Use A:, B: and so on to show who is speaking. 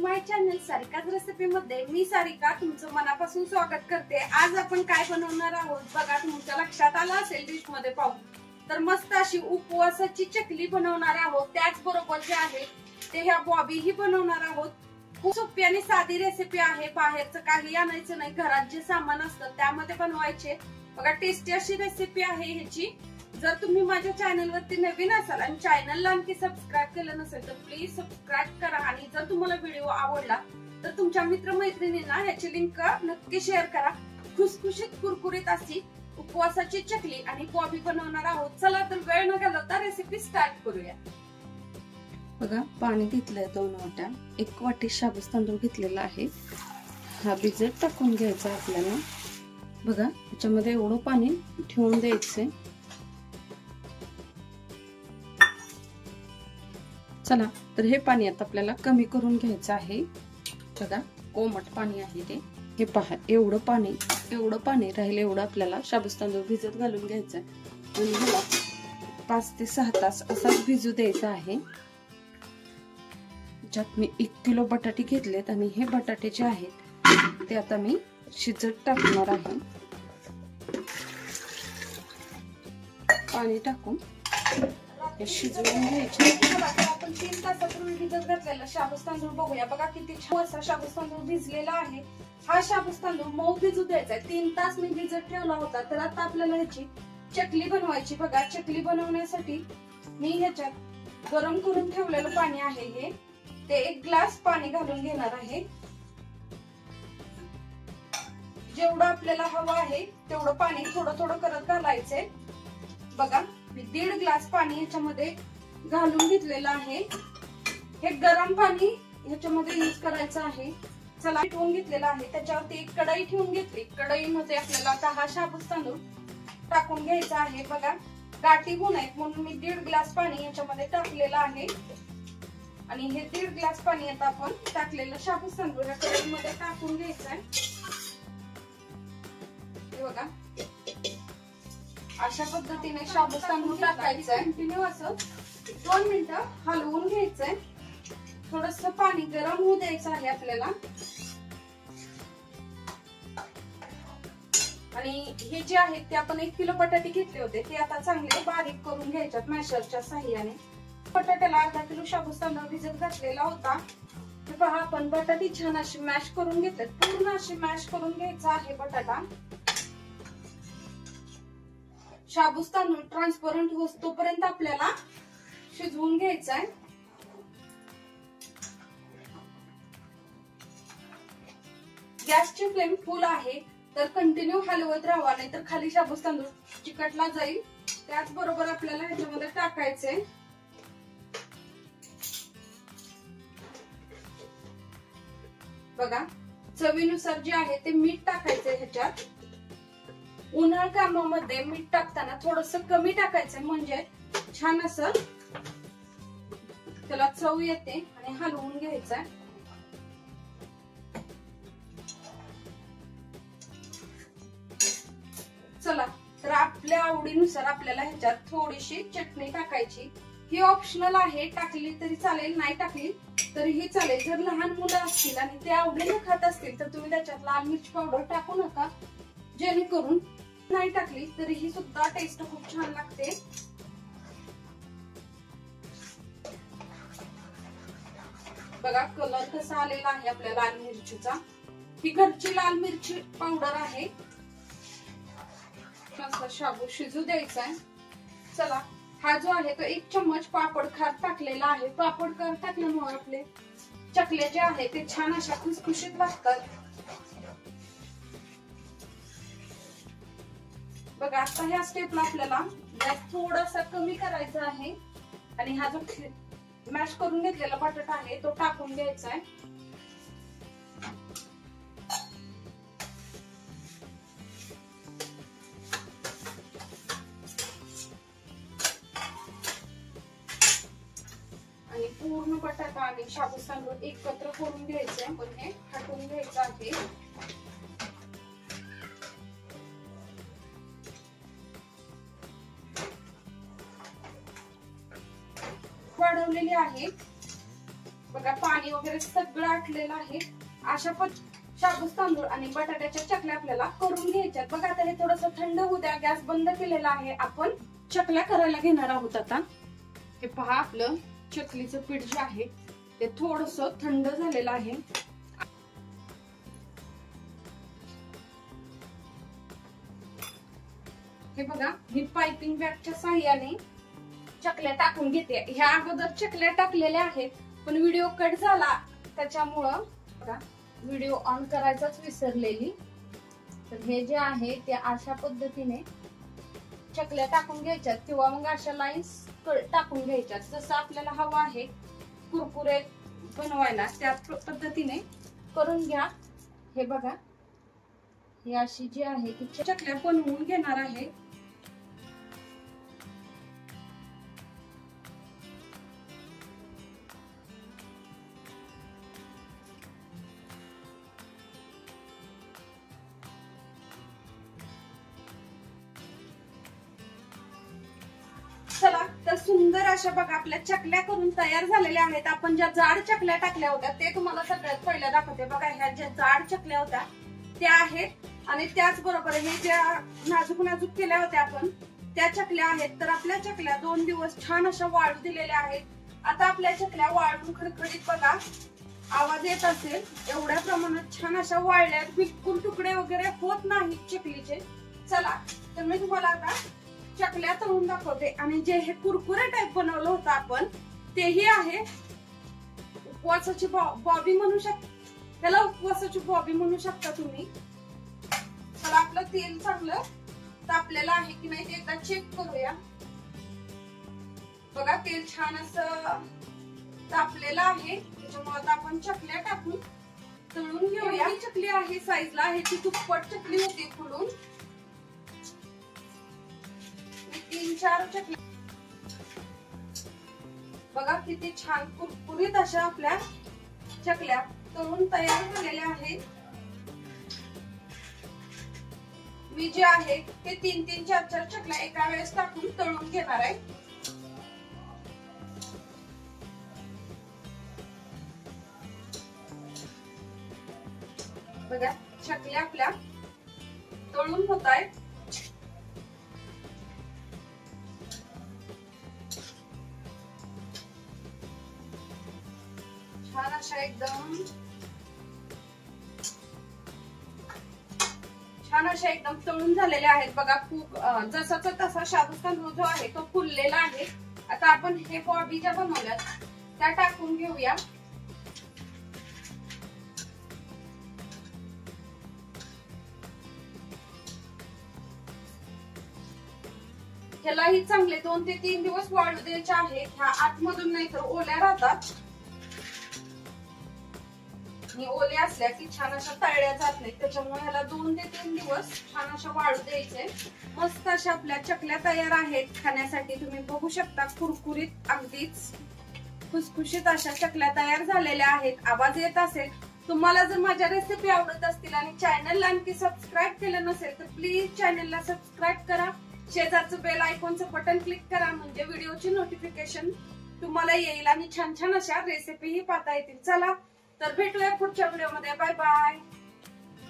A: माय channel Sarika's recipe मध्ये मी सारिका तुमचं मनापासून स्वागत करते। आज आपण काय बनवणार आहोत बघा, तुमच्या लक्षात आलं असेल डिश मध्ये पाहून, तर मस्त अशी उपवासाची चकली बनवणार आहोत। त्याच बरोबर जे आहे ते ह्या बॉबी ही बनवणार आहोत। खूप सोपी आणि साधी रेसिपी आहे, बाहेरचं काही आणायचं नाही, घरात जे सामान असतं त्यामध्ये बनवायचे। बघा टेस्टी अशी रेसिपी आहे ह्याची। जर तुम्ही माझ्या चॅनल वरती नवीन असाल आणि चॅनलला आणखी सबस्क्राइब केलं नसेल तर प्लीज सबस्क्राइब करा, आणि जर तुम्हाला व्हिडिओ आवडला तर तुमच्या मित्रमैत्रिणींना याची लिंक नक्की शेअर करा। खुसखुशीत कुरकुरीत अशी उपवासाची चकली आणि बॉबी बनवणार आहोत। चला तर वेळ न घालवता रेसिपी स्टार्ट करूया।
B: बघा पाणी घेतलंय 2 वाट्या, 1 वाटी शाबूस तांदूळ घेतलेला आहे। हा भिजत टाकून घ्यायचा आपल्याला। बघा याच्यामध्ये एवढं पाणी ठेवून द्यायचंय। चला तर हे पाणी आता आपल्याला कमी करून घ्यायचं आहे। बघा कोमट पाणी आहे ते, हे पहा एवढं पाणी राहील एवढं आपल्याला शाबूस तांदूळ भिजत घालून घ्यायचं आहे आणि ह्याला 5 ते 6 तास असाच भिजू द्यायचा आहे। ज्यात मी 1 किलो बटाटे घेतलेत आणि हे बटाटे जे आहेत ते आता मी शिजत टाकणार आहे। पाणी टाकून हे शिजवून घ्यायचे।
A: आपण 3 तासापूर्वी भिजत घातलेला शाबूस तांदूळ बघूया। बघा किती छान असा शाबूस तांदूळ भिजलेला आहे। हा शाबूस तांदूळ मऊ भिजू द्यायचा आहे। 3 तास मी भिजत ठेवला होता। तर आता आपल्याला ह्याची चकली बनवायची। बघा चकली बनवण्यासाठी मी ह्याच्यात गरम करून ठेवलेलं पाणी आहे हे, ते 1 ग्लास पाणी घालून घेणार आहे। जेवढं आपल्याला हवं आहे तेवढं पाणी थोडं थोडं करत घालायचंय। बघा मी 1.5 ग्लास पाणी ह्याच्यामध्ये घालून घेतलेलं आहे। हे गरम पाणी ह्याच्यामध्ये यूज करायचं आहे। चला ठेवून घेतलेलं आहे, त्याच्यावरती 1 कढई ठेवून घेतली। कढईमध्ये आपल्याला आता हा शाबूस तांदूळ टाकून घ्यायचा आहे। बघा गाठी होऊ नयेत म्हणून मी 1.5 ग्लास पाणी ह्याच्यामध्ये टाकलेलं आहे। आणि हे 1.5 ग्लास पाणी आता आपण टाकलेलं शाबूस तांदूळ या कढईमध्ये टाकून घ्यायचं आहे। बघा अशा पद्धतीने शाबूस तांदूळ टाकायचं आहे। कंटिन्यू असं 2 मिनिटं हलवून घ्यायचंय। थोडस पाणी गरम होऊ द्यायचं आहे आपल्याला। आणि हे जे आहे ते आपण 1 किलो बटाटे घेतले होते ते आता चांगले बारीक करून घ्यायच्यात मॅशरच्या साहाय्याने। बटाट्याला अर्धा किलो शाबूस तांदूळ भिजत घातलेला होता। हे पहा आपण बटाटे छान अशी मॅश करून घेतलेत, पूर्ण अशी मॅश करून घ्यायचा आहे बटाटा। शाबूस तांदूळ ट्रान्सपरंट होईपर्यंत आपल्याला शिजवून घ्यायचा आहे। गॅसची फ्लेम फुल आहे तर कंटिन्यू हलवत राहावा, नाहीतर खाली शाबूस तांदूळ चिकटला जाईल। त्याचबरोबर आपल्याला ह्याच्यामध्ये टाकायचंय बघा चवीनुसार जे आहे ते मीठ टाकायचंय ह्याच्यात। उन्हाळ कामामध्ये मीठ टाकताना थोडस कमी टाकायचंय, म्हणजे छान असं त्याला चव येते। आणि हलवून घ्यायचंय। चला तर आपल्या आवडीनुसार आपल्याला ह्याच्यात थोडीशी चटणी टाकायची। ही ऑप्शनल आहे, टाकली तरी चालेल, नाही टाकली तरीही चालेल। जर लहान मुलं असतील आणि ते आवडीने खात असतील तर तुम्ही त्याच्यात लाल मिरची पावडर टाकू नका, जेणेकरून नाही टाकली तरीही सुद्धा टेस्ट खूप छान लागते। बघा कलर कसा आलेला आहे आपल्या लाल मिरचीचा। ही घरची लाल मिरची पावडर आहे। शाबू शिजू द्यायचा आहे। चला हा जो आहे तो 1 चम्मच पापड खार टाकलेला आहे। पापड खार टाकल्यामुळे आपले चकले जे आहे ते छान अशा खुसखुशीत लागतात। बघा आता ह्या स्टेपला आपल्याला गॅस थोडासा कमी करायचा आहे आणि हा जो मॅश करून घेतलेला बटाटा आहे तो टाकून घ्यायचा आहे। आणि पूर्ण बटाटा आणि शाबूस तांदूळ एकत्र करून घ्यायचे, पण हे हटवून घ्यायचं आहे। वाढवलेली आहे। बघा पाणी वगैरे सगळं आटलेलं आहे. अशा पण शाबूस तांदूळ आणि बटाट्याच्या चकल्या आपल्याला करून घ्यायच्या. बघा आता हे थोडस थंड होऊ द्या. गॅस बंद केलेला आहे. आपण चकल्या करायला घेणार आहोत आता. हे पहा आपलं चकलीचं पीठ जे आहे ते थोडस थंड झालेलं आहे. हे बघा मी पायपिंग बॅगच्या साहाय्याने चकल्या टाकून घेते. ह्या अगोदर चकल्या टाकलेल्या आहेत पण व्हिडिओ कट झाला त्याच्यामुळं बघा व्हिडिओ ऑन करायचाच विसरलेली. तर हे जे आहे ते अशा पद्धतीने चकल्या टाकून घ्यायच्यात किंवा मग अशा लाईन्स टाकून घ्यायच्यात. जसं आपल्याला हवं आहे कुरकुरे बनवायला त्या पद्धतीने करून घ्या. हे बघा ही अशी जी आहे ती चकल्या बनवून घेणार आहे. चला तर सुंदर अशा बघा आपल्या चकल्या करून तयार झालेल्या आहेत. आपण ज्या जाड चकल्या टाकल्या होत्या ते तुम्हाला सगळ्यात पहिल्या दाखवते. बघा ह्या ज्या जाड चकल्या होत्या त्या आहेत आणि त्याचबरोबर हे ज्या नाजूक नाजूक केल्या होत्या आपण त्या चकल्या आहेत. तर आपल्या चकल्या 2 दिवस छान अशा वाळू दिलेल्या आहेत. आता आपल्या चकल्या वाळून खडखडीत बघा आवाज येत असेल एवढ्या प्रमाणात छान अशा वाळल्यात. बिलकुल तुकडे वगैरे होत नाहीत चकलीचे. चला तर मी तुम्हाला आता चकल्या तळून दाखवते. आणि जे हे कुरकुरे टाईप बनवलं होतं आपण तेही आहे. उपवासाची बॉबी म्हणू शकता त्याला. उपवासाची बॉबी म्हणू शकता तुम्ही. चला आपलं तेल चांगलं तापलेलं आहे की नाही ते एकदा चेक करूया. बघा तेल छान असं तापलेलं आहे. त्याच्यामुळे आता आपण चकल्या टाकून तळून घेऊया. ही चकली आहे साईजला आहे ती दुप्पट चकली होती फुलून. 3-4 चकल्या बघा किती छान कुरकुरीत अशा आपल्या चकल्या तळून तयार झालेल्या आहेत. मी जे आहे ते 3-4 चकल्या एका वेळेस टाकून तळून घेणार आहे. बघा चकल्या आपल्या तळून होत आहेत. छान अशा एकदम तळून झालेल्या आहेत. बघा खूप जसाचा तसा शाबूस तांदूळ जो आहे तो फुललेला आहे. आता आपण हे बॉबी ज्या बनवल्यात त्या टाकून घेऊया. ह्यालाही चांगले 2 ते 3 दिवस वाळू द्यायचे आहेत. ह्या आतमधून नाही तर ओल्या राहतात. ओले असल्या की छान अशा तळल्या जात नाही. त्याच्यामुळे ह्याला 2 ते 3 दिवस छान अशा वाळू द्यायचे. मस्त अशा आपल्या चकल्या तयार आहेत खाण्यासाठी. तुम्ही बघू शकता कुरकुरीत अगदीच खुसखुशीत अशा चकल्या तयार झालेल्या आहेत. आवाज येत असेल. तुम्हाला जर माझ्या रेसिपी आवडत असतील आणि चॅनलला आणखी सबस्क्राईब केलं नसेल तर प्लीज चॅनलला सबस्क्राईब करा. शेजारचं बेल आयकॉनचं बटन क्लिक करा म्हणजे व्हिडिओची नोटिफिकेशन तुम्हाला येईल आणि छान छान अशा रेसिपीही पाहता येतील. चला तर भेटूया पुढच्या व्हिडिओमध्ये. Bye bye.